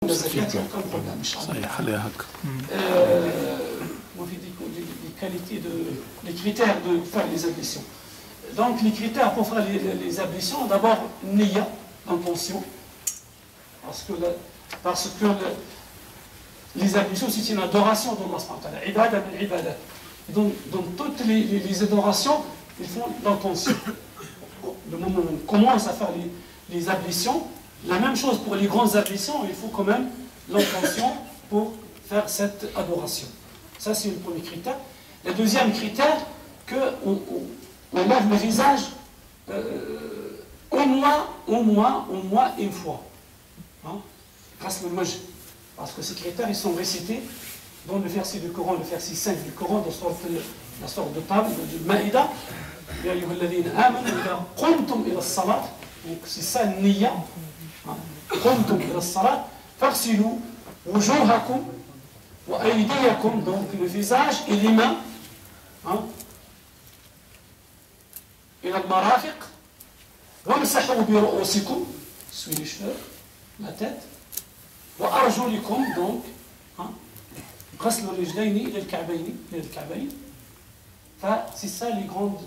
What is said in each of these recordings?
مازال aucun problème صحيح خليها هكا. les qualités les critères de faire les ablutions. Donc les critères pour faire les ablutions, d'abord niya, intention, parce que les ablutions c'est une adoration d'Allah subhanahu wa ta'ala, ibada min ibadat. Donc dans toutes les adorations, ils font l'intention. Le moment où on commence à faire les ablutions, la même chose pour les grandes ablutions, il faut quand même l'intention pour faire cette adoration. Ça c'est le premier critère. Le deuxième critère, qu'on lave le visage au moins une fois. Grâce au wajh. Parce que ces critères, ils sont récités dans le verset du Coran, le verset 5 du Coran, dans la sorte de table, de Maïda. Ya ayyuhalladhina amanu idha qumtum ila as-salat. Donc c'est ça le niya. Qumtum ila as-salat, farsilu wujuhakum wa aydiyakum, donc le visage et les mains. إلى المرافق وامسحوا برؤوسكم, essuie les cheveux, la tête, وأرجلكم, donc غسل الرجلين إلى الكعبين. C'est ça les grandes.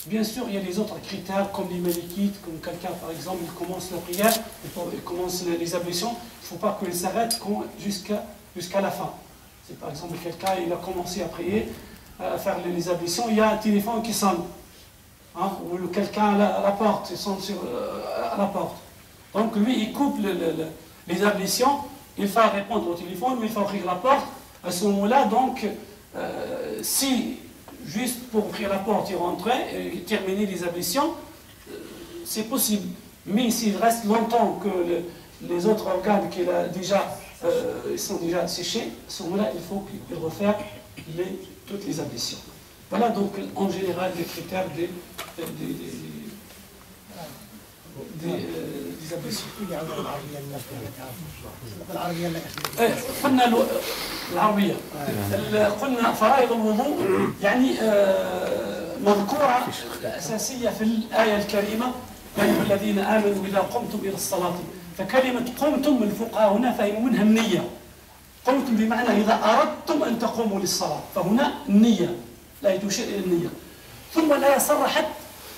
Bien sûr, il y a les autres critères comme les malikites, comme quelqu'un par exemple, il commence la prière, il commence les ablutions, il ne faut pas qu'il s'arrête jusqu'à la fin. C'est par exemple quelqu'un, il a commencé à prier, à faire les ablutions, il y a un téléphone qui sonne. Ou quelqu'un à la porte, il sonne à la porte. Donc lui, il coupe les ablutions, il fait répondre au téléphone, il fait ouvrir la porte. À ce moment-là, donc, si juste pour ouvrir la porte, il rentrait et terminer les ablutions, c'est possible. Mais s'il reste longtemps que les autres organes qu'il a déjà, ils sont déjà séchés, à ce moment-là, il faut qu'il refaire toutes les ablutions. Voilà donc en général les critères des ablutions. قلنا العربية قلنا فرائض الوضوء يعني مذكورة أساسية في الآية الكريمة يا أيها الذين آمنوا إذا قمتم إلى الصلاة. فكلمة قمتم الفقهاء هنا فهموا منها النية. قمتم بمعنى إذا أردتم أن تقوموا للصلاة، فهنا النية لا تشير إلى النية. ثم الآية صرحت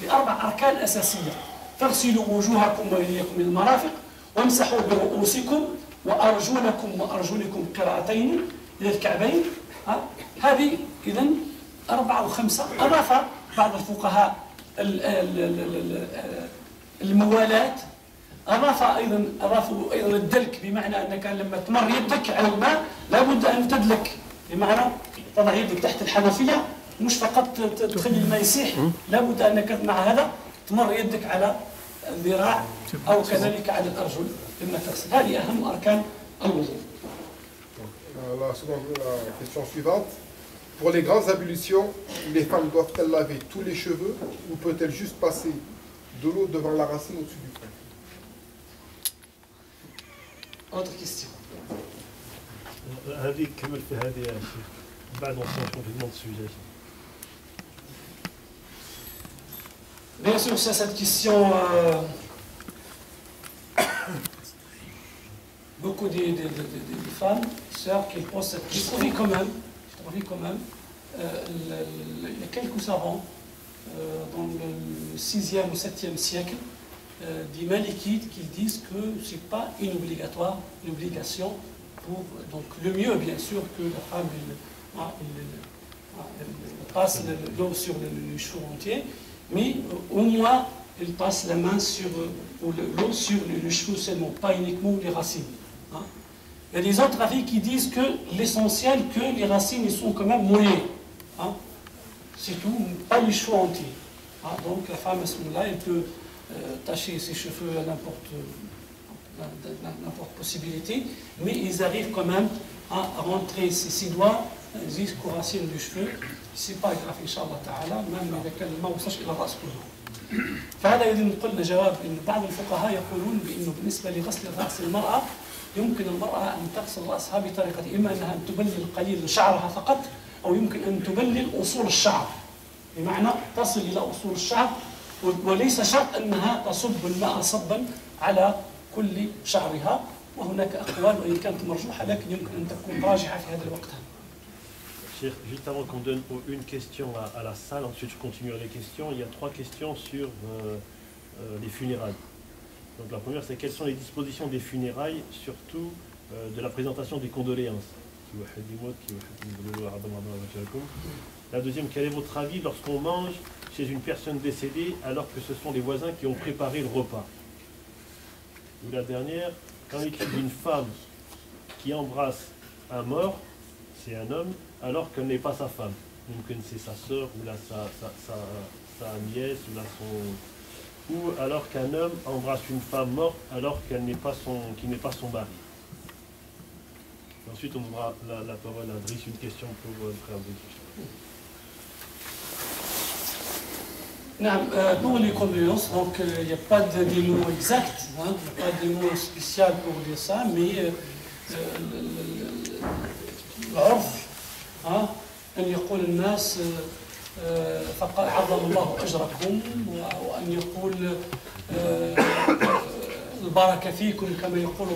بأربع أركان أساسية: فاغسلوا وجوهكم وأيديكم إلى المرافق وامسحوا برؤوسكم وأرجلكم قراءتين إلى الكعبين. هذه إذن 4 أو 5. أضاف بعض الفقهاء الموالاة، أضافوا أيضا الدلك، بمعنى أنك لما تمر يدك على الماء لابد أن تدلك، بمعنى تضع يدك تحت الحنفية، مش فقط تخلي الماء يسيح، لابد أنك مع هذا تمر يدك على الذراع أو كذلك على الأرجل لما تغسل. هذه أهم أركان الوضوء. La question suivante. Pour les grandes ablutions, les femmes doivent-elles laver tous les cheveux ou peut-elle juste passer de l'eau devant la racine au-dessus du front? Autre question. هذه كمل في هذه يا شيخ بعد ما نشوفوا في الموضوع السجاج. Bien sûr, c'est cette question. Beaucoup de femmes, sœurs, qui posent cette question. Je trouve quand même, il y a quelques savants dans le 6e ou 7e siècle, des Malikites qui disent que ce n'est pas une obligation pour. Donc le mieux, bien sûr, que la femme elle passe l'eau sur le cheveu entier, mais au moins elle passe la main sur l'eau sur le cheveu seulement, pas uniquement les racines. Il y a des autres avis qui disent que l'essentiel, que les racines ils sont quand même mouillées. C'est tout, pas les cheveux entiers. Donc la femme à ce moment-là, elle peut tacher ses cheveux à n'importe possibilité, mais ils arrivent quand même à rentrer ses doigts jusqu'aux racines du cheveu. C'est pas grave, Inch'Allah Ta'ala, même إذا كان ما وصلش إلى الرأس كله. فهذا إذا قلنا جواب إن بعض الفقهاء يقولون بأنه بالنسبة لغسل رأس المرأة يمكن المرأة أن تغسل رأسها بطريقة إما أنها أن تبلل قليل شعرها فقط أو يمكن أن تبلل أصول الشعر، بمعنى تصل إلى أصول الشعر وليس شرط أنها تصب الماء صبا على كل شعرها، وهناك أقوال وإن كانت مرجوحة لكن يمكن أن تكون راجحة في هذا الوقت. Juste avant qu'on donne une question à la salle, ensuite je continuerai les questions. Il y a 3 questions sur les funérailles. Donc la première, c'est quelles sont les dispositions des funérailles, surtout de la présentation des condoléances. La deuxième, quel est votre avis lorsqu'on mange chez une personne décédée alors que ce sont les voisins qui ont préparé le repas? Ou la dernière, quand il y a une femme qui embrasse un mort, c'est un homme, alors qu'elle n'est pas sa femme. Donc c'est sa sœur ou là, sa nièce ou alors qu'un homme embrasse une femme morte alors qu'elle n'est pas son mari. Ensuite, on aura la parole à Driss, une question pour le frère Driss. Pour les condoléances, donc il n'y a pas des mots exacts, il n'y a pas des mots spéciaux pour dire ça, mais العرف أن يقول الناس عظم الله أجركم وأن يقول البركة فيكم كما يقول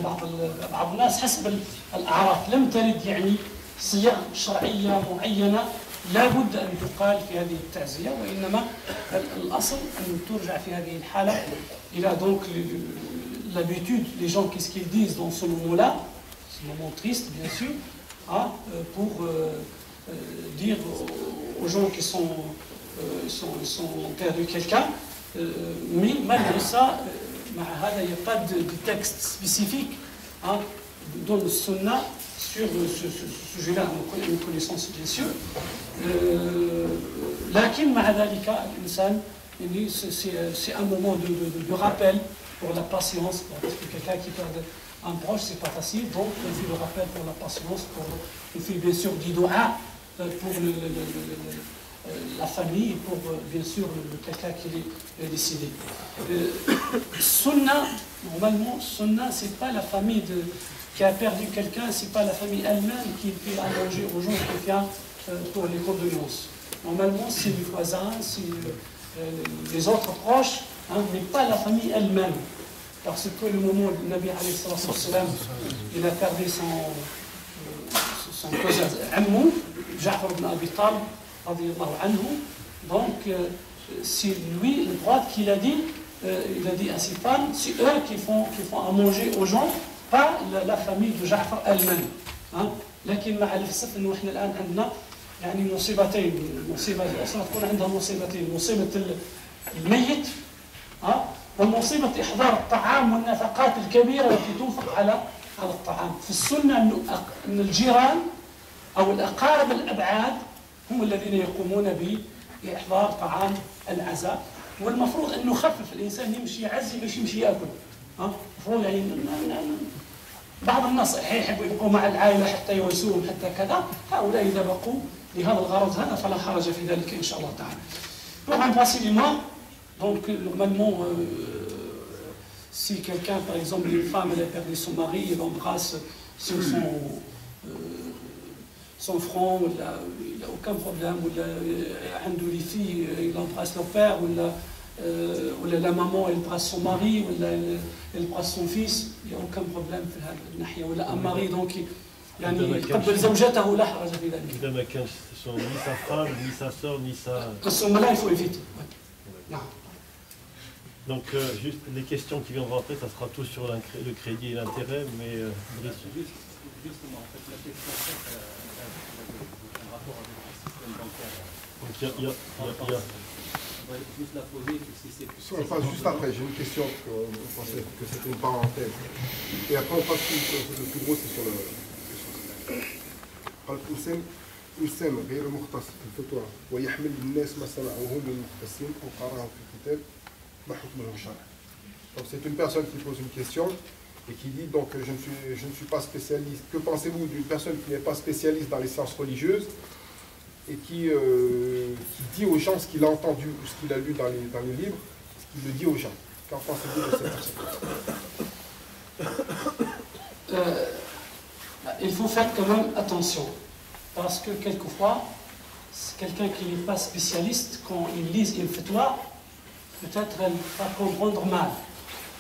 بعض الناس حسب الأعراف. لم ترد يعني صيغ شرعية معينة لا بد أن تقال في هذه التعزية، وإنما الأصل أن ترجع في هذه الحالة إلى donc l'habitude, les gens qu'est-ce qu'ils disent dans ce moment-là, ce moment triste bien sûr, pour dire aux gens qui sont perdus quelqu'un, mais malgré ça, il n'y a pas de texte spécifique dans le sunna sur ce sujet-là, une connaissance bien sûr. لكن مع ذلك الإنسان c'est un moment de rappel pour la patience, parce que quelqu'un qui perd un proche, c'est pas facile, donc on fait le rappel pour la patience, on fait bien sûr du dua pour la famille et pour bien sûr quelqu'un qui est décédé. Sunna, normalement, Sunna, c'est pas la famille qui a perdu quelqu'un, c'est pas la famille elle-même qui fait à manger aux gens qui vient pour les condoléances. Normalement, c'est les voisins, c'est les autres proches, mais pas la famille elle-même. Parce que le moment où le Nabi alayhi salam, il a perdu son cousin Ammou, Ja'far ibn Abi Talib, radiyallahu anhu. Donc, c'est lui, le droit qu'il a dit, il a dit à ses femmes, c'est eux qui font à manger aux gens, pas la famille de Ja'far elle-même. لكن مع الأسف إنه إحنا الآن عندنا يعني مصيبتين، مصيبة الأسرة تكون عندها مصيبتين، مصيبة الميت ومصيبة إحضار الطعام والنفقات الكبيرة التي تنفق على الطعام. في السنة أن الجيران أو الأقارب الأبعاد هم الذين يقومون بإحضار طعام العزاء، والمفروض أنه يخفف الإنسان يمشي يعزي مش يمشي يأكل. المفروض يعني بعض الناس يحبوا يبقوا مع العائلة حتى يواسوهم حتى كذا، هؤلاء إذا بقوا لهذا الغرض هذا فلا حرج في ذلك إن شاء الله تعالى. Pour remplacer les morts, donc normalement, si quelqu'un, par exemple, une femme, elle a perdu son mari, elle embrasse sur son front, il n'a aucun problème, ou les filles, il embrasse leur père, ou la maman, elle embrasse son mari, ou elle embrasse son fils, il n'y a aucun problème. Ou un mari, donc, يعني يقبل زوجته لا حرج في ذلك. إذا ما كانش ni sa femme, ni sa sœur, ni sa. À ce moment-là, il faut éviter. Donc, juste les questions qui viennent de rentrer, ça sera tout sur le crédit et l'intérêt, mais justement, en fait, la question en rapport avec le système bancaire. Donc, On va juste la poser, si c'est. Si on passe juste après, j'ai une question, on pensait que c'était une parenthèse. Et après, on passe le plus gros, c'est sur le. قال الإنسان غير مختص في الفتوى ويحمل الناس ما سمعوه من المختصين أو قرأه في الكتاب ما حكمه الشرعي. Donc c'est une personne qui pose une question et qui dit donc je ne suis pas spécialiste. Que pensez-vous d'une personne qui n'est pas spécialiste dans les sciences religieuses et qui dit aux gens ce qu'il a entendu ou ce qu'il a lu dans les livres, ce qu'il le dit aux gens? Qu'en pensez-vous de cette personne? Il faut faire quand même attention, parce que quelquefois, quelqu'un qui n'est pas spécialiste, quand il lit une fatwa, peut-être elle va comprendre mal.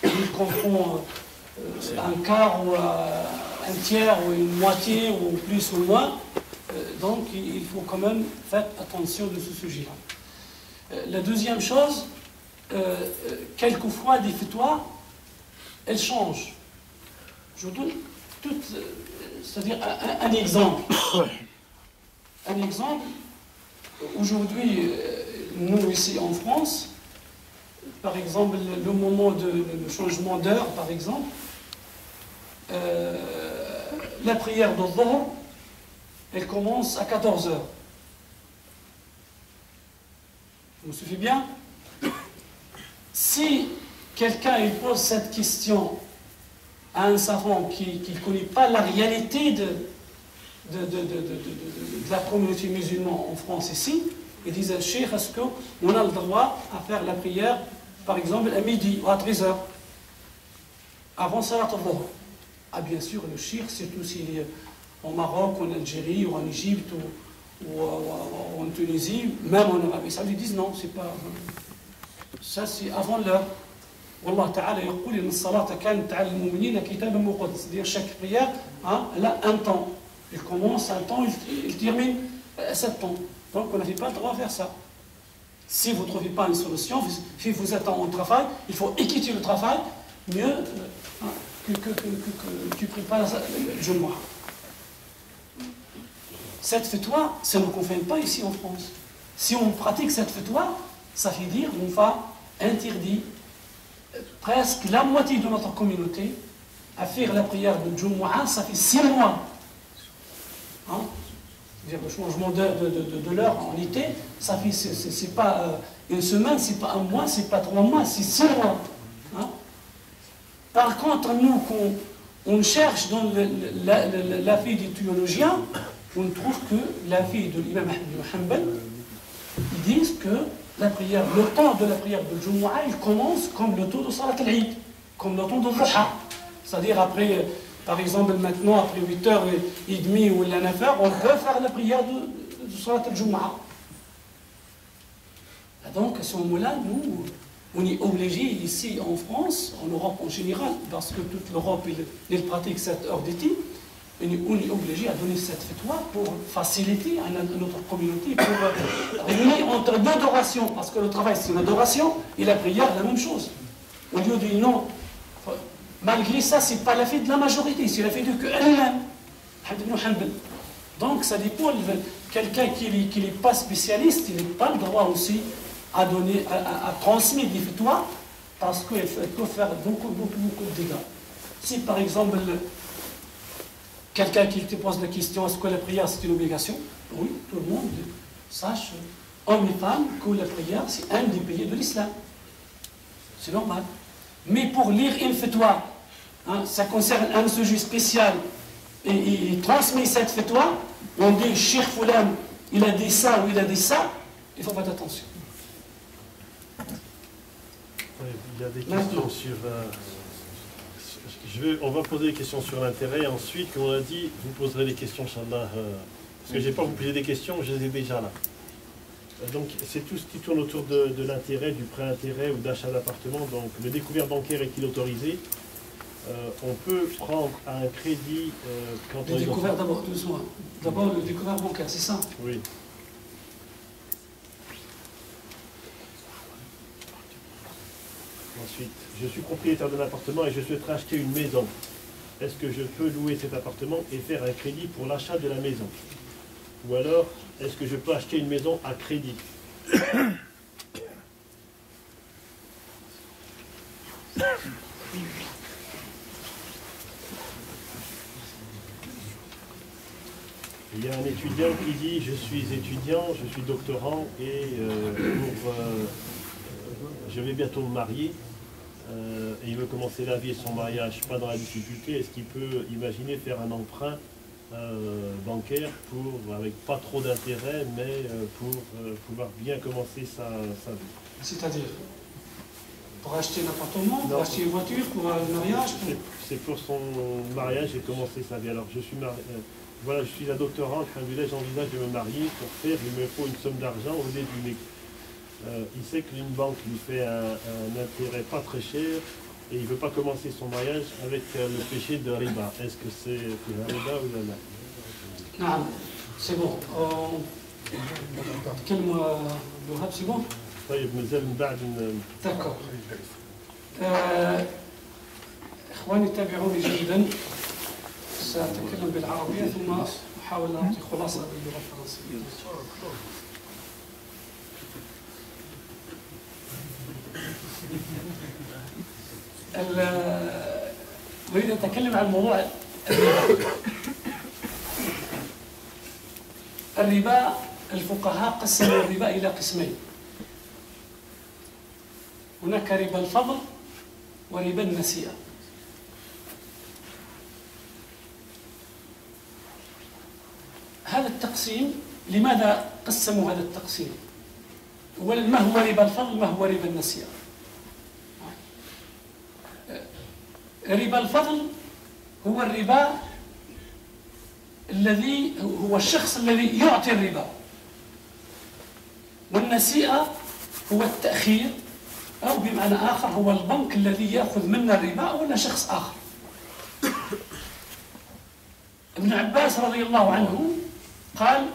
Il comprend un quart ou un tiers ou une moitié ou plus ou moins. Donc il faut quand même faire attention de ce sujet-là. La deuxième chose, quelquefois des fatwas, elles changent. Je vous donne c'est-à-dire un exemple. Un exemple, aujourd'hui, nous ici en France, par exemple, le moment de le changement d'heure, par exemple, la prière de Dhuhr, elle commence à 14 heures. Vous me suivez bien? Si quelqu'un il pose cette question à un savant qui ne connaît pas la réalité de la communauté musulmane en France ici, il disait, Cheikh, est-ce qu'on a le droit à faire la prière, par exemple, à midi ou à 13 heures, avant Salat al-Dhuhr? Ah, bien sûr, le Cheikh, surtout s'il est au Maroc, en Algérie, ou en Égypte, ou en Tunisie, même en Arabie Saoudite, ils disent non, c'est pas. Ça, c'est avant l'heure. Wallah Ta'ala يقول إن الصلاة كانت على المؤمنين كتابا موقوتا. C'est-à-dire chaque prière, elle a un temps. Il commence à un temps, il termine à 7 temps. Donc on n'avait pas le droit de faire ça. Si vous ne trouvez pas une solution, si vous êtes en travail, il faut équiter le travail, mieux que tu prépares le Jumu'ah. Cette fatwa, ça ne nous confine pas ici en France. Si on pratique cette fatwa, ça veut dire qu'on va interdire presque la moitié de notre communauté à faire la prière de Jumu'ah, ça fait 6 mois. C'est-à-dire le changement de l'heure en été, ça fait, c'est pas une semaine, c'est pas un mois, c'est pas 3 mois, c'est 6 mois. Par contre, nous, quand on cherche dans l'avis des théologiens, on trouve que l'avis de l'imam Ahmed ibn Hanbal, ils disent que la prière, le temps de la prière de Jumu'ah, il commence comme le temps de Salat al-Eid, comme le temps de Dhuhr. C'est-à-dire après, par exemple maintenant, après 8h30 ou 9h, on peut faire la prière de Salat al-Jumu'ah. Donc à ce moment-là, nous, on est obligé ici en France, en Europe en général, parce que toute l'Europe, elle pratique cette heure d'été, on est obligé à donner cette fatwa pour faciliter à notre communauté, pour réunir entre deux adorations, parce que le travail c'est une adoration et la prière la même chose. Au lieu de non, malgré ça, c'est pas la fête de la majorité, c'est la fête de qu'elle-même. Donc ça dépend, quelqu'un qui n'est pas spécialiste, il n'a pas le droit aussi à donner, à transmettre des fatwas, parce qu'il peut faire beaucoup de dégâts. Si par exemple, quelqu'un qui te pose la question, est-ce que la prière c'est une obligation? Oui, tout le monde sache, hommes et femmes, que la prière c'est un des piliers de l'islam. C'est normal. Mais pour lire une fatwa, ça concerne un sujet spécial, et il transmet cette fatwa, on dit, Cheikh Foulan, il a dit ça ou il a dit ça, il faut faire attention. Il y a des questions sur... on va poser des questions sur l'intérêt. Ensuite, comme on a dit, vous poserez des questions, Inch'Allah. Parce que je n'ai pas vous poser des questions, je les ai déjà là. Donc, c'est tout ce qui tourne autour de l'intérêt, du prêt-intérêt ou d'achat d'appartement. Donc, le découvert bancaire est-il autorisé? On peut prendre un crédit quand on est... Le découvert d'abord, doucement. D'abord, le découvert bancaire, c'est ça? Oui. Ensuite, je suis propriétaire d'un appartement et je souhaiterais acheter une maison. Est-ce que je peux louer cet appartement et faire un crédit pour l'achat de la maison? Ou alors, est-ce que je peux acheter une maison à crédit? Il y a un étudiant qui dit, je suis étudiant, je suis doctorant et je vais bientôt me marier. Et il veut commencer la vie et son mariage pas dans la difficulté. Est-ce qu'il peut imaginer faire un emprunt bancaire avec pas trop d'intérêt, mais pour pouvoir bien commencer sa vie? C'est-à-dire pour acheter un appartement, pour acheter une voiture, pour un mariage? C'est pour son mariage et commencer sa vie. Alors je suis voilà, je suis un doctorant, j'envisage de me marier. Pour faire, il me faut une somme d'argent au début. Il sait qu'une banque lui fait un intérêt pas très cher et il ne veut pas commencer son mariage avec le péché de riba. Est-ce que c'est riba ou la? نعم c'est bon. كلمة وهاب c'est bon. طيب مازال من بعد d'accord. إخواني تابعوني جيدا، سأتكلم بالعربية ثم أحاول أن أعطي خلاصة باللغة الفرنسية. أريد أن أتكلم عن موضوع الربا. الفقهاء قسموا الربا إلى قسمين، هناك ربا الفضل وربا النسيئة. هذا التقسيم لماذا قسموا هذا التقسيم؟ أولا ما هو ربا الفضل ما هو ربا النسيئة؟ ربا الفضل هو الربا الذي هو الشخص الذي يعطي الربا، والنسيئة هو التأخير، أو بمعنى آخر هو البنك الذي يأخذ منا الربا ولا شخص آخر. ابن عباس رضي الله عنه قال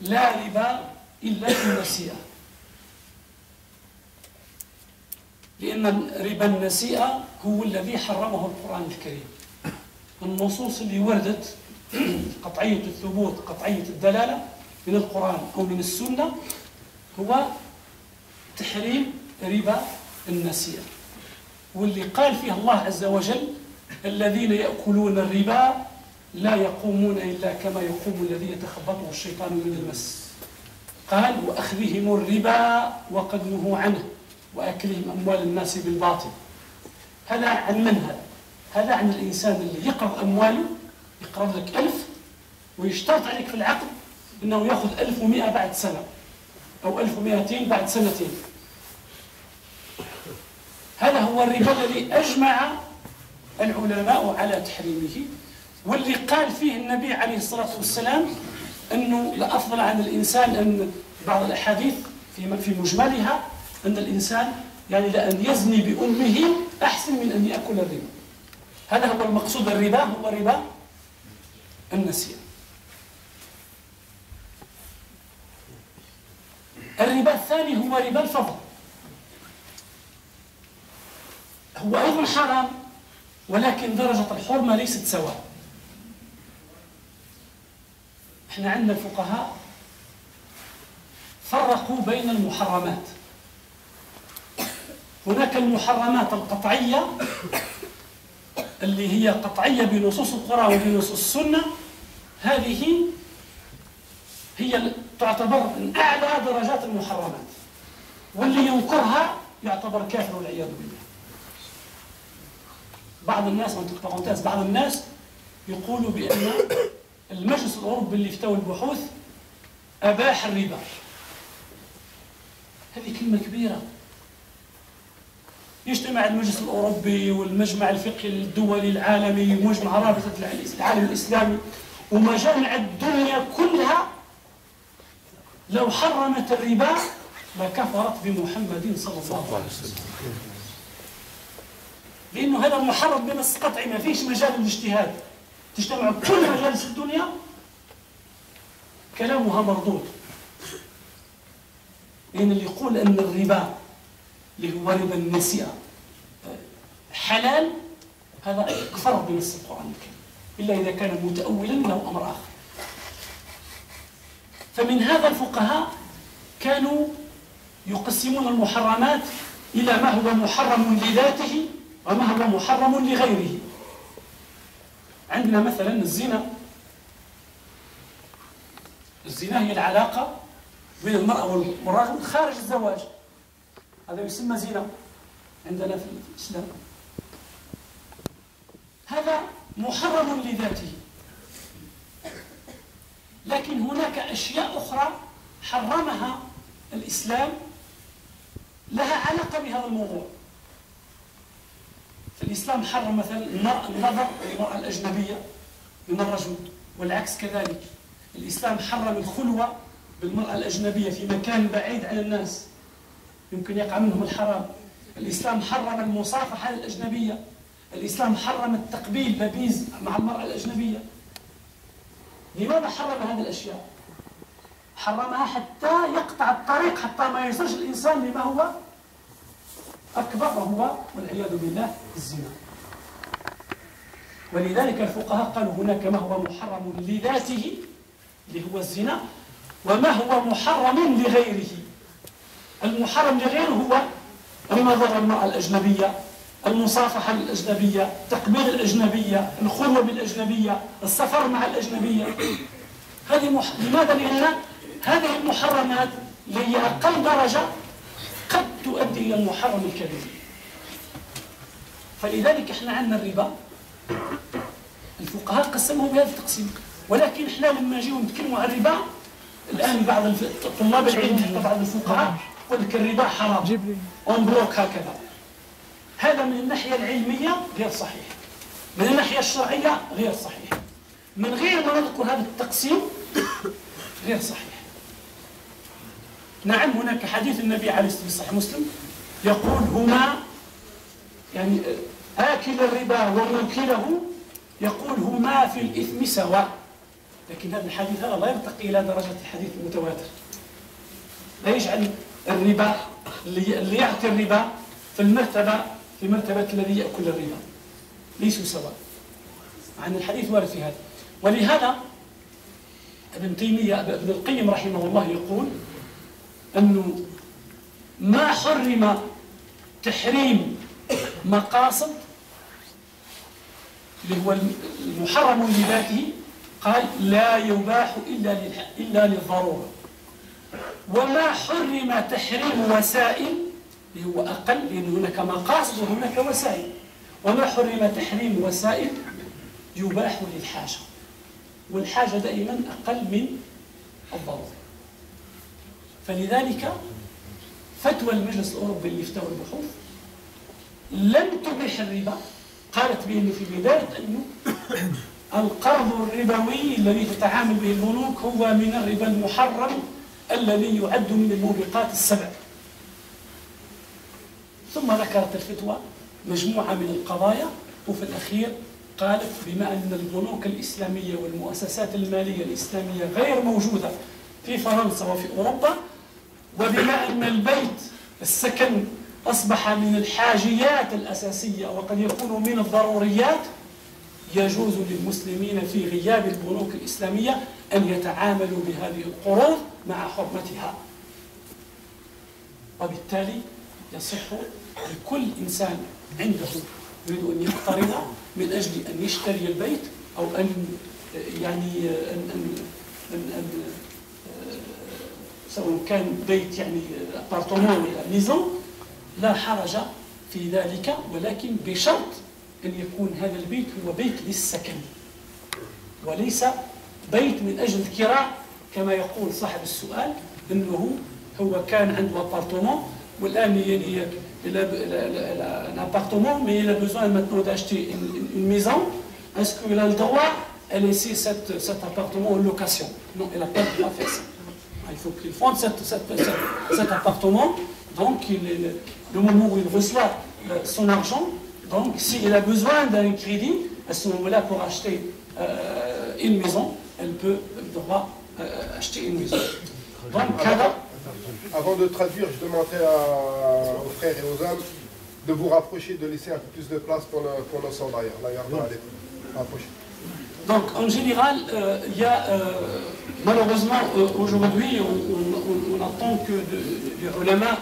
لا ربا إلا في النسيئة، لأن ربا النسيئة هو الذي حرمه القرآن الكريم. النصوص اللي وردت قطعية الثبوت قطعية الدلالة من القرآن أو من السنة هو تحريم ربا النسيئة، واللي قال فيه الله عز وجل الذين يأكلون الربا لا يقومون إلا كما يقوم الذي يتخبطه الشيطان من المس. قال وأخذهم الربا وقد نهوا عنه وأكلهم أموال الناس بالباطل. هذا عن من هذا؟ هذا عن الإنسان اللي يقرض أمواله، يقرض لك 1000 ويشترط عليك في العقد أنه يأخذ 1100 بعد سنة أو 1200 بعد سنتين. هذا هو الربا الذي أجمع العلماء على تحريمه، واللي قال فيه النبي عليه الصلاة والسلام أنه لأفضل عن الإنسان أن بعض الأحاديث في مجملها أن الإنسان يعني لأن يزني بأمه أحسن من أن يأكل الربا. هذا هو المقصود. الربا هو ربا النسيئة. الربا الثاني هو ربا الفضل، هو أيضا حرام ولكن درجة الحرمة ليست سواء. احنا عندنا الفقهاء فرقوا بين المحرمات. هناك المحرمات القطعية اللي هي قطعية بنصوص القرآن وبنصوص السنة، هذه هي تعتبر من أعلى درجات المحرمات، واللي ينكرها يعتبر كافر والعياذ بالله. بعض الناس يقولوا بأن المجلس الأوروبي اللي فتاوا البحوث أباح الربا. هذه كلمة كبيرة. يجتمع المجلس الأوروبي والمجمع الفقهي الدولي العالمي ومجمع رابطة العالم الإسلامي ومجامع الدنيا كلها لو حرمت الربا لكفرت بمحمد صلى الله عليه وسلم، لأنه هذا محرم بنص قطعي، ما فيش مجال للاجتهاد. تجتمع كل مجالس الدنيا كلامها مردود، لأن اللي يقول أن الربا اللي هو ربا النسيئة حلال هذا كفر بنص القرآن الكريم، إلا إذا كان متأولا له أمر آخر. فمن هذا الفقهاء كانوا يقسمون المحرمات إلى ما هو محرم لذاته وما هو محرم لغيره. عندنا مثلا الزنا هي العلاقة بين المرأة والرجل خارج الزواج، هذا يسمى زنا عندنا في الإسلام. هذا محرم لذاته، لكن هناك أشياء أخرى حرمها الإسلام لها علاقة بهذا الموضوع. فالإسلام حرم مثلا النظر للمرأة الأجنبية من الرجل، والعكس كذلك. الإسلام حرم الخلوة بالمرأة الأجنبية في مكان بعيد عن الناس يمكن يقع منهم الحرام. الإسلام حرم المصافحة الأجنبية، الإسلام حرم التقبيل ببيز مع المرأة الأجنبية. لماذا حرم هذه الأشياء؟ حرمها حتى يقطع الطريق، حتى ما يصلش الإنسان لما هو أكبر، وهو والعياذ بالله الزنا. ولذلك الفقهاء قالوا هناك ما هو محرم لذاته اللي هو الزنا، وما هو محرم لغيره. المحرم لغيره هو النظر المرأة الأجنبية، المصافحة الأجنبية، تقبيل الأجنبية، الخلوة بالأجنبية، السفر مع الأجنبية. لماذا؟ لأن هذه المحرمات اللي هي أقل درجة قد تؤدي إلى المحرم الكبير. فلذلك احنا عندنا الربا، الفقهاء قسموه بهذا التقسيم، ولكن احنا لما نجيو نتكلموا عن الربا الآن بعض طلاب العلم حتى بعض الفقهاء يقول لك الربا حرام اون بلوك هكذا. هذا من الناحية العلمية غير صحيح، من الناحية الشرعية غير صحيح، من غير ما نذكر هذا التقسيم غير صحيح. نعم هناك حديث النبي عليه الصلاة والسلام صحيح مسلم يقول هما يعني آكل الربا وموكله يقول هما في الإثم سواء. لكن هذا الحديث هذا لا يرتقي إلى درجة الحديث المتواتر، لا يجعل الربا اللي يعطي الربا في مرتبة الذي يأكل الربا، ليسوا سواء. عن الحديث وارد في هذا. ولهذا ابن القيم رحمه الله يقول أنه ما حرم تحريم مقاصد اللي هو المحرم لذاته، قال لا يباح إلا للضرورة. وما حرم تحريم وسائل اللي هو أقل، لأن هناك مقاصد وهناك وسائل، وما حرم تحريم وسائل يباح للحاجة، والحاجة دائما أقل من الضرورة. فلذلك فتوى المجلس الأوروبي للإفتاء والبحوث لم تبيح الربا، قالت بأنه في بداية أنه القرض الربوي الذي تتعامل به البنوك هو من الربا المحرم الذي يعد من الموبقات السبع. ثم ذكرت الفتوى مجموعة من القضايا، وفي الأخير قالت بما أن البنوك الإسلامية والمؤسسات المالية الإسلامية غير موجودة في فرنسا وفي أوروبا، وبما أن البيت السكن أصبح من الحاجيات الأساسية وقد يكون من الضروريات، يجوز للمسلمين في غياب البنوك الإسلامية أن يتعاملوا بهذه القروض مع حرمتها. وبالتالي يصح لكل إنسان عنده يريد أن يقترض من أجل أن يشتري البيت أو أن يعني سواء كان بيت يعني أبارتمان ولا ميزون، لا حرج في ذلك، ولكن بشرط أن يكون هذا البيت هو بيت للسكن وليس بيت من أجل الكراء، كما يقول صاحب السؤال أنه هو كان عنده أبارتمان والآن يعني un appartement, mais il a besoin maintenant d'acheter une maison. Est-ce qu'il a le droit de laisser cet appartement en location? Non, il n'a pas le droit de faire ça. Il faut qu'il fonde cet appartement. Donc, le moment où il reçoit son argent, donc s'il a besoin d'un crédit, à ce moment-là, pour acheter une maison, elle peut le droit acheter une maison. Donc, avant de traduire, je demanderai aux frères et aux hommes de vous rapprocher, de laisser un peu plus de place pour nos sons derrière. Là, il y a rapprocher. Donc, en général, il y a malheureusement aujourd'hui, on attend que les ulama,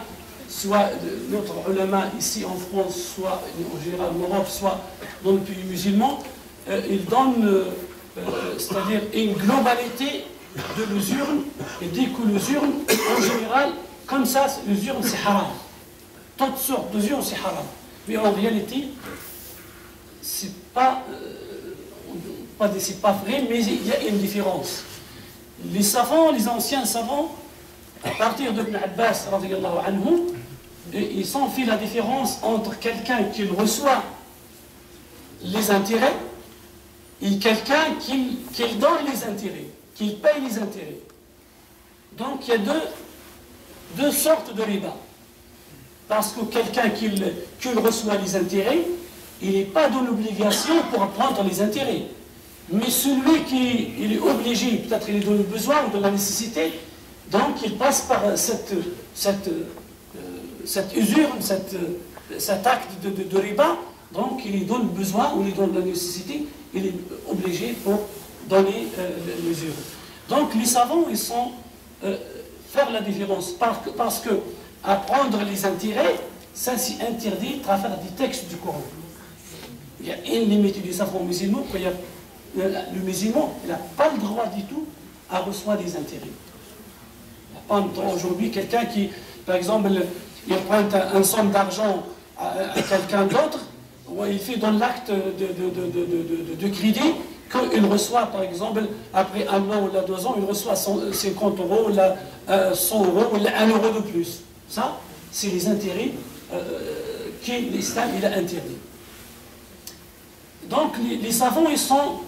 soit notre ulama ici en France, soit en général en Europe, soit dans le pays musulman, ils donnent, c'est-à-dire une globalité de l'usure et dit que l'usure, en général, comme ça, l'usure c'est haram. Toutes sortes d'usure c'est haram. Mais en réalité, c'est pas vrai, mais il y a une différence. Les savants, les anciens savants, à partir de Ibn Abbas, radiyallahu anhu, ils ont fait la différence entre quelqu'un qui reçoit les intérêts et quelqu'un qui donne les intérêts, qui paye les intérêts. Donc il y a deux sortes de riba. parce que quelqu'un qui reçoit les intérêts, il n'est pas dans l'obligation pour prendre les intérêts. Mais celui qui il est obligé, peut-être il est dans le besoin ou dans la nécessité, donc il passe par cette usure, cet acte de riba, donc il est dans le besoin ou il est dans la nécessité, il est obligé pour donner l'usure. Donc les savants, ils sont faire la différence, parce que apprendre les intérêts, ça c'est interdit à travers des textes du Coran. Il y a une limite du savant musulman, le musulman, il n'a pas le droit du tout à recevoir des intérêts. Il n'y a pas le droit aujourd'hui, quelqu'un qui, par exemple, il prend un somme d'argent à quelqu'un d'autre, il fait dans l'acte de crédit qu'il reçoit, par exemple, après un an ou 2 ans, il reçoit 50 euros, 100 euros, ou 1 euro de plus. Ça, c'est les intérêts que l'islam il a interdit. Donc les savants, ils sont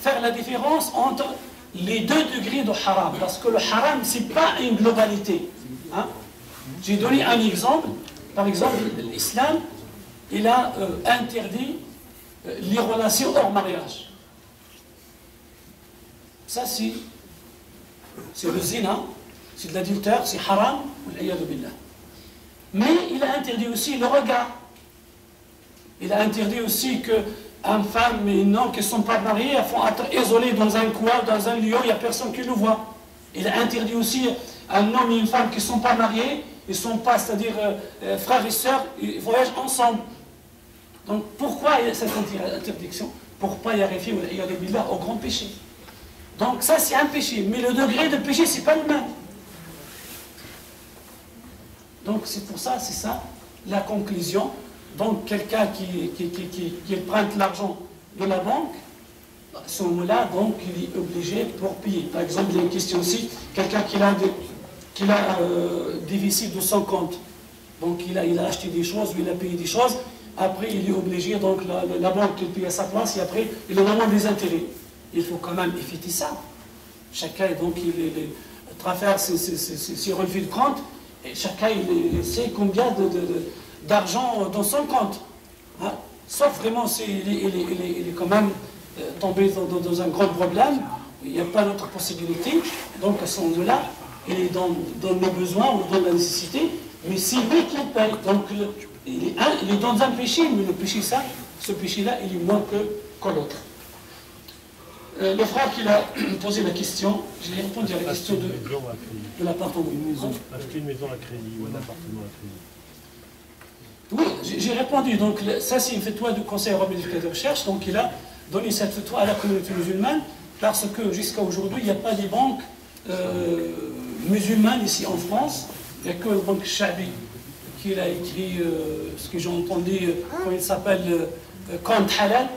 faire la différence entre les 2 degrés de haram, parce que le haram, ce n'est pas une globalité. Hein? J'ai donné un exemple. Par exemple, l'islam, il a interdit les relations hors mariage. Ça, c'est le zina, c'est de l'adultère, c'est haram, billah. Mais il a interdit aussi le regard. Il a interdit aussi qu'une femme et un homme qui ne sont pas mariés vont être isolés dans un coin, dans un lieu, il n'y a personne qui le voit. Il a interdit aussi un homme et une femme qui ne sont pas mariés, ils ne sont pas, c'est-à-dire frères et sœurs, ils voyagent ensemble. Donc pourquoi il y a cette interdiction? Pour ne pas y arriver au grand péché. Donc ça c'est un péché, mais le degré de péché c'est pas le même. Donc c'est pour ça, c'est ça la conclusion. Donc quelqu'un qui emprunte l'argent de la banque, à ce moment-là, donc il est obligé pour payer. Par exemple, il y a une question aussi, quelqu'un qui a des déficits de son compte. Donc il a acheté des choses, ou il a payé des choses, après il est obligé, donc la banque de payer à sa place, et après il demande des intérêts. Il faut quand même éviter ça. Chacun, donc, il traverse ses relevés de compte, et chacun il sait combien d'argent dans son compte. Hein? Sauf vraiment s'il il est quand même tombé dans un gros problème, il n'y a pas d'autre possibilité. Donc à ce moment-là, il est dans le besoin ou dans la nécessité, mais c'est lui qui paye. Donc il est dans un péché, mais le péché, ce péché-là, il est moins que l'autre. Le frère qui a posé la question, j'ai répondu à la question de l'appartement. Acheter une maison à crédit ou un appartement à crédit. Oui, j'ai répondu. Donc, ça, c'est une fatwa du Conseil européen de recherche. Donc, il a donné cette fatwa à la communauté musulmane parce que jusqu'à aujourd'hui, il n'y a pas des banques musulmanes ici en France. Il n'y a que le banque Shabi qui a écrit ce que j'ai entendu, comment il s'appelle, compte halal.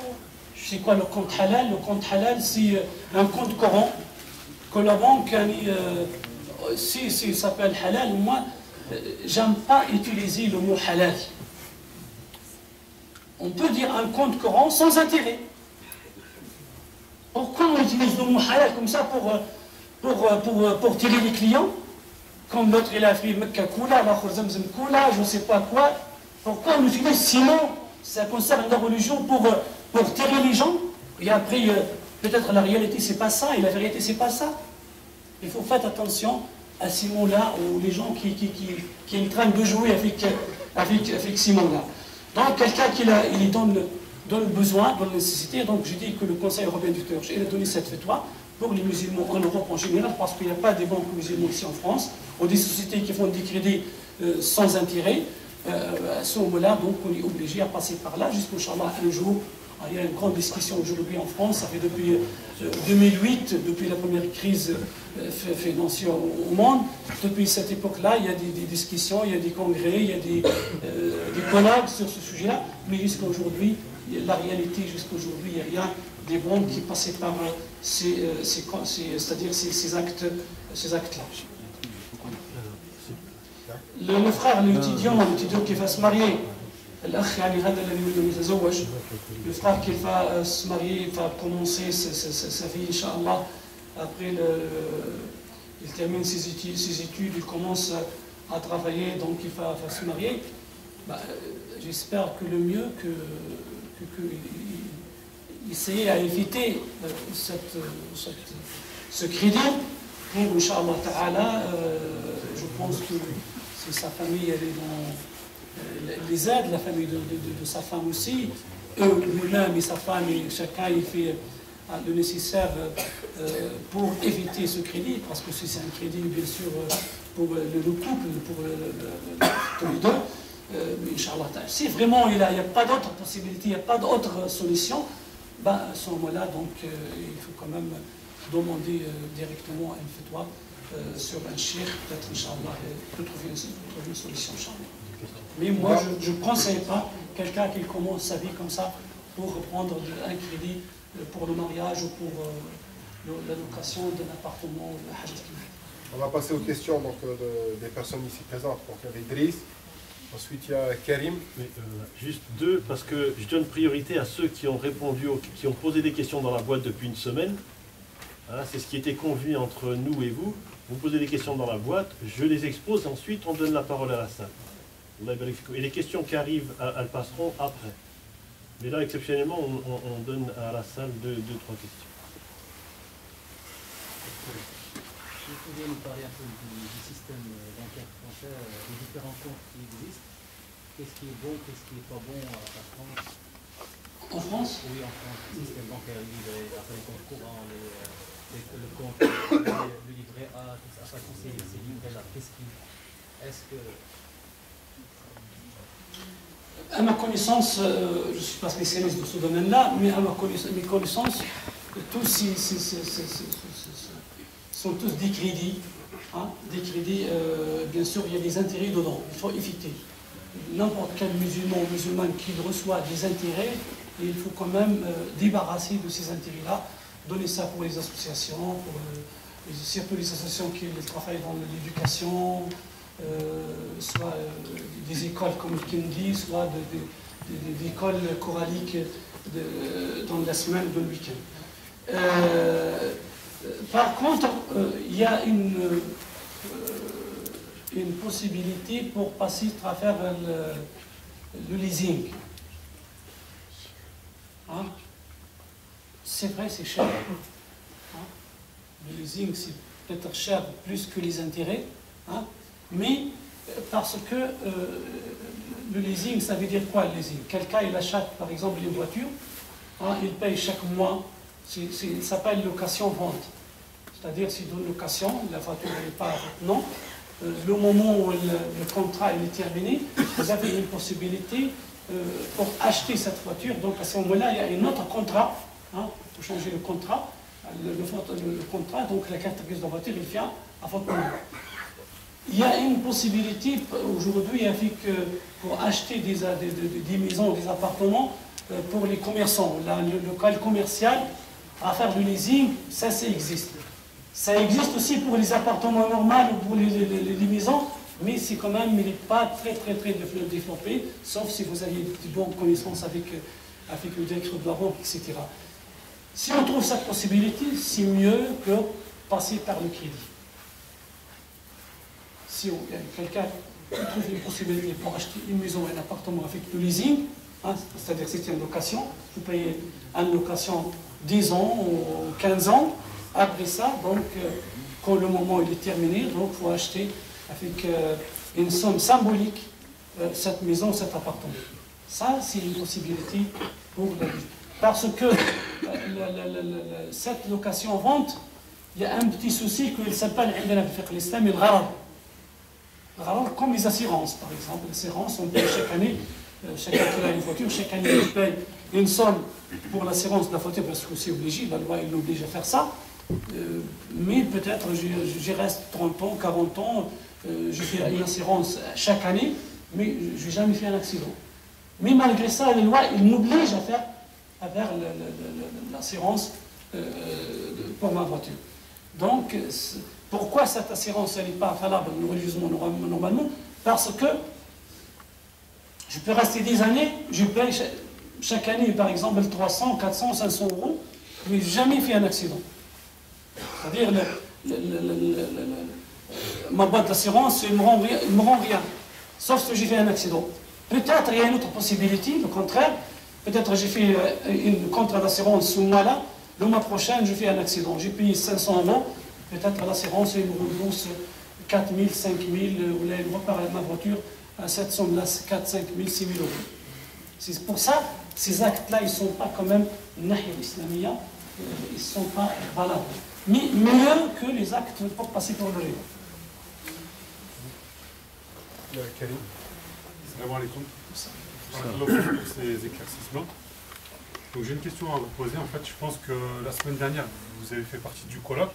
C'est quoi le compte halal? Le compte halal, c'est un compte courant que la banque, si ça s'appelle halal, moi, j'aime pas utiliser le mot halal. On peut dire un compte courant sans intérêt. Pourquoi on utilise le mot halal comme ça pour tirer les clients? Comme l'autre il a fait Mekka Kula, l'autre Zamzam Kula, je ne sais pas quoi. Pourquoi on utilise sinon? Ça concerne la religion pour tirer les gens. Et après, peut-être la réalité c'est pas ça, et la vérité c'est pas ça. Il faut faire attention à ces mots-là, ou les gens qui sont en train de jouer avec ces mots-là. Donc quelqu'un qui est dans le besoin, dans la nécessité, donc je dis que le Conseil européen du Turc, il a donné cette fatwa pour les musulmans en Europe en général, parce qu'il n'y a pas des banques musulmanes ici en France, ou des sociétés qui font des crédits sans intérêt. À ce moment-là, donc on est obligé à passer par là, jusqu'Inch'Allah un jour. Il y a une grande discussion aujourd'hui en France, ça fait depuis 2008, depuis la première crise financière au monde. Depuis cette époque-là, il y a des discussions, il y a des congrès, il y a des colloques sur ce sujet-là, mais jusqu'à aujourd'hui, la réalité, jusqu'à aujourd'hui, il n'y a rien des banques qui passaient par c'est-à-dire ces actes-là. Le frère, l'étudiant qui va se marier, le frère qui va se marier, va commencer sa vie, Inch'Allah. Après, il termine ses études, il commence à travailler, donc il va se marier, bah, j'espère que le mieux essayer à éviter ce crédit pour, Inch'Allah Ta'ala, je pense que si sa famille elle est dans les aides, la famille de sa femme aussi, lui-même et sa femme, et chacun il fait le nécessaire pour éviter ce crédit, parce que si c'est un crédit bien sûr pour le couple, pour les deux, mais Inch'Allah, si vraiment il n'y a pas d'autre possibilité, il n'y a pas d'autre solution, ben, à ce moment-là, donc il faut quand même demander directement un fatwa sur un cheikh, peut-être Inch'Allah, peut trouver une solution, Inch'Allah. Mais moi, je ne conseille pas quelqu'un qui commence sa vie comme ça pour prendre un crédit pour le mariage ou pour la location d'un appartement ou le hajj. On va passer aux questions donc, des personnes ici présentes. Donc il y avait Driss, ensuite il y a Karim. Mais, juste deux, parce que je donne priorité à ceux qui ont répondu, qui ont posé des questions dans la boîte depuis une semaine. Hein, c'est ce qui était convenu entre nous et vous. Vous posez des questions dans la boîte, je les expose, ensuite on donne la parole à la salle. Et les questions qui arrivent, elles passeront après. Mais là, exceptionnellement, on donne à la salle deux, trois questions. Vous pouvez nous parler un peu du système bancaire français, des différents comptes qui existent. Qu'est-ce qui est bon, qu'est-ce qui n'est pas bon à la France? En France? Oui, en France, le système bancaire livré, après les comptes courants, le compte, le livret A, tout ça, après tous ces livrets-là, qu'est-ce qui... Est-ce que... À ma connaissance, je ne suis pas spécialiste dans ce domaine-là, mais à mes connaissances, tous sont tous des crédits. Hein, des crédits, bien sûr, il y a des intérêts dedans, il faut éviter. N'importe quel musulman ou musulmane qui reçoit des intérêts, il faut quand même débarrasser de ces intérêts-là, donner ça pour les associations, surtout les associations qui travaillent dans l'éducation, soit des écoles comme le Kindi, soit des écoles coraniques dans la semaine ou dans le week-end. Par contre, il y a une possibilité pour passer à travers le leasing. Hein? C'est vrai, c'est cher. Hein? Le leasing, c'est peut-être cher plus que les intérêts. Hein? Mais parce que le leasing, ça veut dire quoi le leasing? Quelqu'un, il achète par exemple une voiture, hein, il paye chaque mois, ça s'appelle location-vente. C'est-à-dire, c'est une location, la voiture n'est pas non. Le moment où le contrat est terminé, vous avez une possibilité pour acheter cette voiture. Donc à ce moment-là, il y a un autre contrat, hein, pour changer le contrat. Le contrat, donc la carte grise de la voiture, il vient à votre nom. Il y a une possibilité aujourd'hui avec, pour acheter des maisons, des appartements pour les commerçants. Le local commercial, à faire du leasing, ça existe. Ça existe aussi pour les appartements normaux ou pour les maisons, mais c'est quand même, il n'est pas très développé, sauf si vous avez de bonnes connaissances avec le directeur de la banque, etc. Si on trouve cette possibilité, c'est mieux que passer par le crédit. Si quelqu'un trouve une possibilité pour acheter une maison ou un appartement avec le leasing, hein, c'est-à-dire que c'est une location, vous payez une location 10 ans ou 15 ans, après ça, donc, quand le moment il est terminé, donc il faut acheter avec une somme symbolique cette maison, cet appartement. Ça, c'est une possibilité pour la vie. Parce que cette location-vente, il y a un petit souci qu'il s'appelle l'islam le gharar. Comme les assurances, par exemple. L'assurance, on paye chaque année, chacun qui a une voiture, chaque année il paye une somme pour l'assurance de la voiture, parce que c'est obligé, la loi il l'oblige à faire ça. Mais peut-être j'y reste 30 ans, 40 ans, je fais une assurance chaque année, mais je n'ai jamais fait un accident. Mais malgré ça, la loi, il m'oblige à faire l'assurance pour ma voiture. Donc, pourquoi cette assurance n'est pas valable religieusement normalement? Parce que je peux rester des années, je paye chaque année, par exemple, 300, 400, 500 euros, mais jamais fait un accident. C'est-à-dire ma boîte d'assurance, ils ne me rend rien. Sauf si j'ai fait un accident. Peut-être il y a une autre possibilité, le contraire. Peut-être j'ai fait un contrat d'assurance ce mois-là. Le mois prochain, je fais un accident. J'ai payé 500 €. Peut-être l'assurance, il me rembourse 4 000, 5 000, ou là, il repart ma voiture à cette somme-là, 4 000, 5 000, 6 000 €. C'est pour ça, ces actes-là, ils ne sont pas quand même nahir islamia, ils ne sont pas valables. Mais mieux que les actes pour passer pour le riba. Karim, salam alaikum. Pour ces éclaircissements. Donc j'ai une question à vous poser. En fait, je pense que la semaine dernière, vous avez fait partie du colloque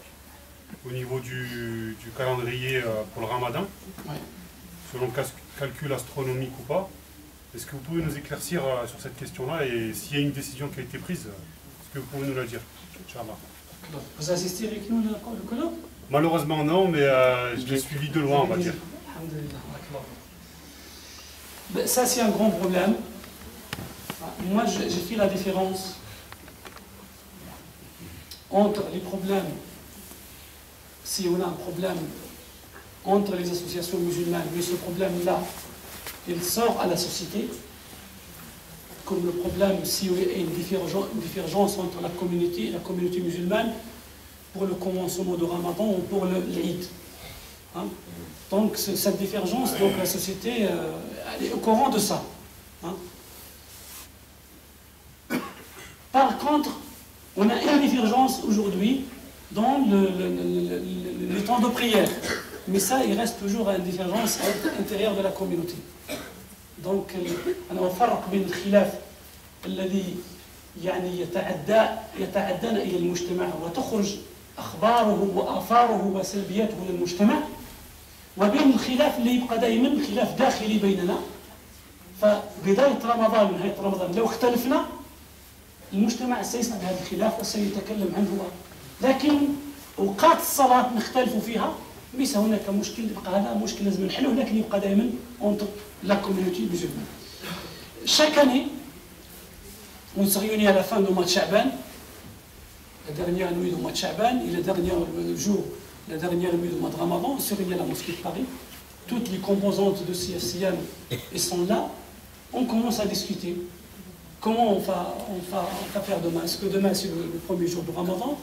au niveau du calendrier pour le ramadan, Oui. selon calcul astronomique ou pas. Est-ce que vous pouvez nous éclaircir sur cette question-là et s'il y a une décision qui a été prise, est-ce que vous pouvez nous la dire? Inch'Allah. Vous assistez avec nous le colloque? Malheureusement non, mais je l'ai suivi de loin, on va dire. Ben, ça, c'est un grand problème. Moi, j'ai fait la différence entre les problèmes, si on a un problème entre les associations musulmanes, mais ce problème-là, il sort à la société, comme le problème, si il y a une divergence entre la communauté musulmane, pour le commencement de Ramadan ou pour l'Eid. Hein? Donc, cette divergence, donc, la société elle est au courant de ça. Hein? Par contre, on a une divergence aujourd'hui dans le temps de prière. Mais ça, il reste toujours une différence à l'intérieur de la communauté. Donc, أنا أفرق بين الخلاف الذي يعني يتعدى إلى المجتمع وتخرج أخباره وآثاره وسلبياته للمجتمع، وبين الخلاف اللي يبقى دائما خلاف داخلي بيننا. فبداية رمضان ونهاية رمضان لو اختلفنا المجتمع سيسمع هذا الخلاف وسيتكلم عنه. لكن أوقات الصلاة نختلف فيها، ليس هناك مشكل، يبقى هذا مشكل لازم نحلوه، لكن يبقى دائما entre la communauté musulmane. Chaque année, on se réunit à la fin du mois de Sha'ban, la dernière nuit du mois de Sha'ban et le dernier jour, la dernière nuit du mois de Ramadan, on se réunit à la mosquée de Paris. Toutes les composantes de CFCM sont là. On commence à discuter. Comment on va faire demain? Est-ce que demain c'est le premier jour du Ramadan?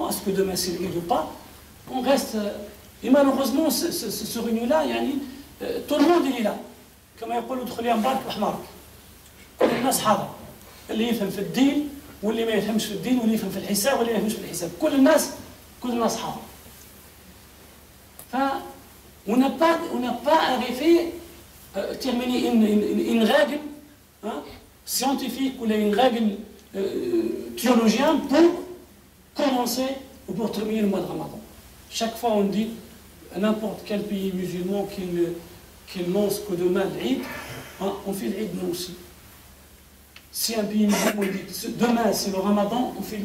Est-ce que demain c'est l'Eid ou pas? On reste. Et malheureusement, ce réunion-là, tout le monde est là. كما يقولوا ادخل يا مبارك وحمارك. كل الناس حاضر. اللي يفهم في الدين واللي ما يفهمش في الدين واللي يفهم في الحساب واللي ما يفهمش في الحساب. كل الناس حاضر. On n'a pas arrivé à terminer une règle scientifique ou une règle théologienne pour commencer ou pour terminer le mois de Ramadan. Chaque fois on dit à n'importe quel pays musulman qui lance que demain l'Eid, on fait l'Eid nous aussi. Si un pays musulman dit demain c'est le Ramadan, on fait.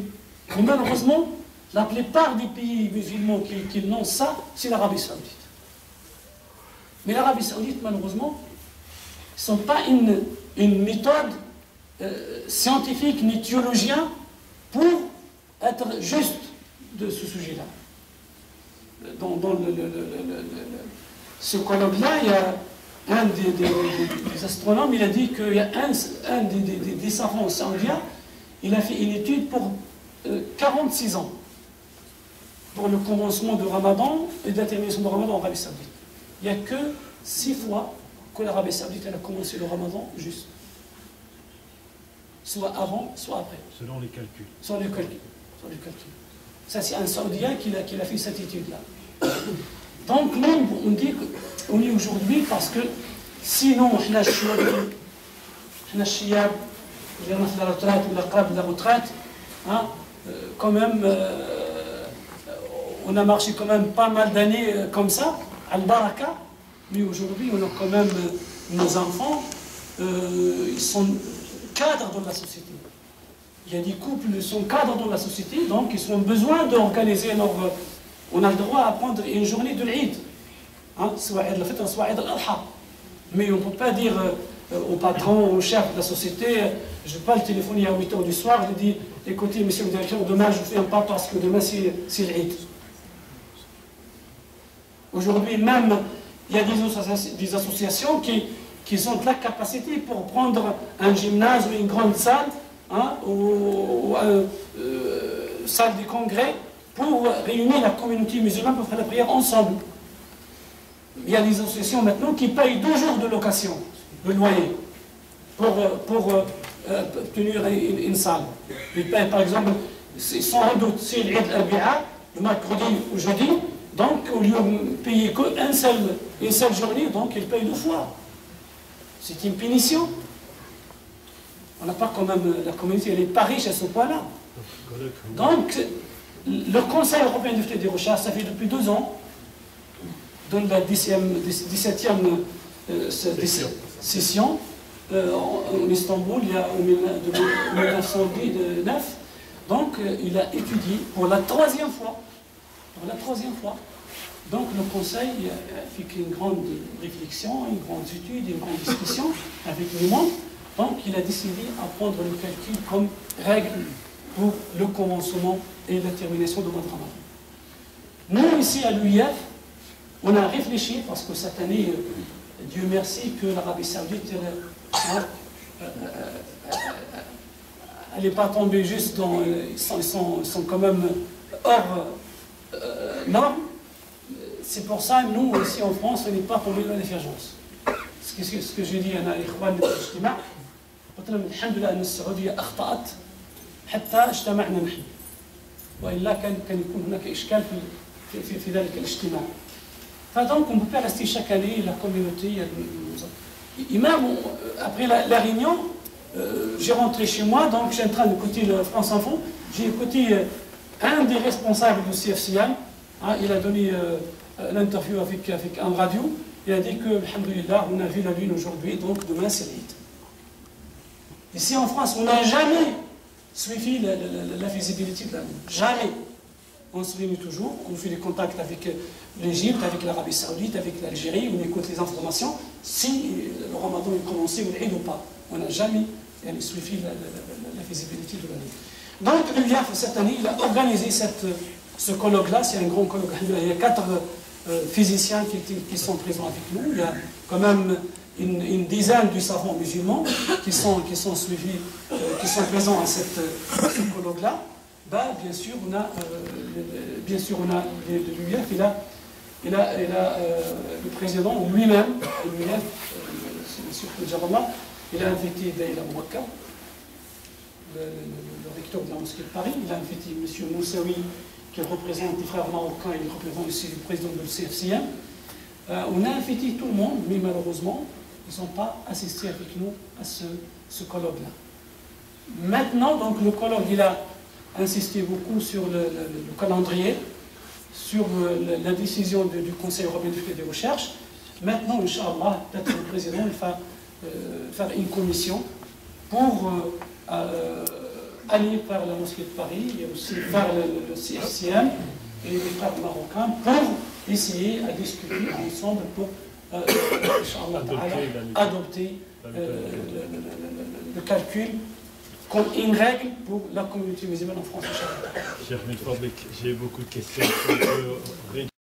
Mais malheureusement, la plupart des pays musulmans qui lancent ça, c'est l'Arabie Saoudite. Mais l'Arabie Saoudite, malheureusement, ce ne sont pas une méthode scientifique ni théologienne pour être juste de ce sujet-là. Dans ce colloque-là, il y a un des astronomes, il a dit qu'il y a un des savants saoudiens, il a fait une étude pour 46 ans, pour le commencement du Ramadan et de la termination du Ramadan en Arabie Saoudite. Il n'y a que 6 fois que l'Arabie Saoudite a commencé le Ramadan juste. Soit avant, soit après. Selon les calculs. Selon les calculs. Ça, c'est un Saoudien qui a fait cette étude-là. Donc, nous, on dit qu'on est aujourd'hui parce que sinon, on a le chiab, la retraite ou la crabe de la retraite, quand même, on a marché quand même pas mal d'années comme ça, al-baraka, mais aujourd'hui, on a quand même nos enfants, ils sont cadres dans la société. Il y a des couples qui sont cadres dans la société, donc ils ont besoin d'organiser leur. On a le droit à prendre une journée de l'Eid, soit Eid al-Fitr, soit Eid al-Adha. Mais on ne peut pas dire au patron, au chef de la société, je ne vais pas le téléphoner à 8h du soir, je lui dis écoutez, monsieur le directeur, demain je ne fais pas parce que demain c'est l'Eid. Aujourd'hui, même, il y a des associations qui ont de la capacité pour prendre un gymnase ou une grande salle, hein, ou une salle de congrès, pour réunir la communauté musulmane pour faire la prière ensemble. Il y a des associations maintenant qui payent 2 jours de location, de loyer, pour tenir une salle. Ils payent, par exemple, sans doute, c'est l'Eid al-Bi'a, le mercredi ou jeudi, donc au lieu de payer qu'une seule journée, donc ils payent 2 fois. C'est une punition. On n'a pas quand même, la communauté, elle n'est pas riche à ce point-là. Donc, le Conseil européen des recherches, ça fait depuis 2 ans, dans la 17e session, en Istanbul, il y a en 1919, donc il a étudié pour la 3e fois, donc le Conseil a fait une grande réflexion, une grande étude, une grande discussion avec les membres, donc il a décidé à prendre le calcul comme règle pour le commencement et la termination du mois de Ramadan. Nous, ici à l'UIF, on a réfléchi, parce que cette année, Dieu merci que l'Arabie Saoudite, elle n'est pas tombée juste dans... Ils sont quand même hors normes. C'est pour ça, nous, ici en France, on n'est pas tombé dans l'effervescence. Ce que je dis à l'Ikhwan de l'Ijtima, الحمد لله أن السعودية أخطأت حتى اجتمعنا نحن وإلا كان يكون هناك إشكال في ذلك الاجتماع. Donc on ne peut pas rester chaque année, la communauté. Et même après la réunion, j'ai rentré chez moi, donc j'ai en train d'écouter le France Info, j'ai écouté un des responsables du CFCM, hein, il a donné l'interview avec un radio, il a dit que, alhamdoulilah, on a vu la lune aujourd'hui, donc demain c'est l'Eid. Ici en France, on n'a jamais suivi la visibilité de la lune, jamais. On se réunit toujours, on fait des contacts avec l'Égypte, avec l'Arabie Saoudite, avec l'Algérie, on écoute les informations, si le Ramadan est commencé ou l'Eid ou pas. On n'a jamais suivi la visibilité de la lune. Donc l'UIAF, cette année, il a organisé ce colloque-là, c'est un grand colloque. Il y a 4 physiciens qui sont présents avec nous, il y a quand même une dizaine de savants musulmans qui sont suivis, qui sont présents à ce colloque-là. Bah, bien sûr, on a l'UIF, il a le président lui-même, c'est M. Koujaballah, il a invité Daïla Mouaka, le recteur de la mosquée de Paris, il a invité M. Moussaoui, qui représente les frères marocains, il représente aussi le président de CFCM. On a invité tout le monde, mais malheureusement, ils n'ont pas assisté avec nous à ce colloque-là. Maintenant, donc, le colloque, il a insisté beaucoup sur le calendrier, sur la décision du Conseil européen des recherches. Maintenant, Inch'Allah, peut-être le président va faire une commission pour aller vers la mosquée de Paris et aussi vers le CFCM et les frères marocains pour essayer à discuter ensemble pour adopter le calcul comme une règle pour la communauté musulmane en France. Cheikh Min Fadlik, j'ai beaucoup de questions.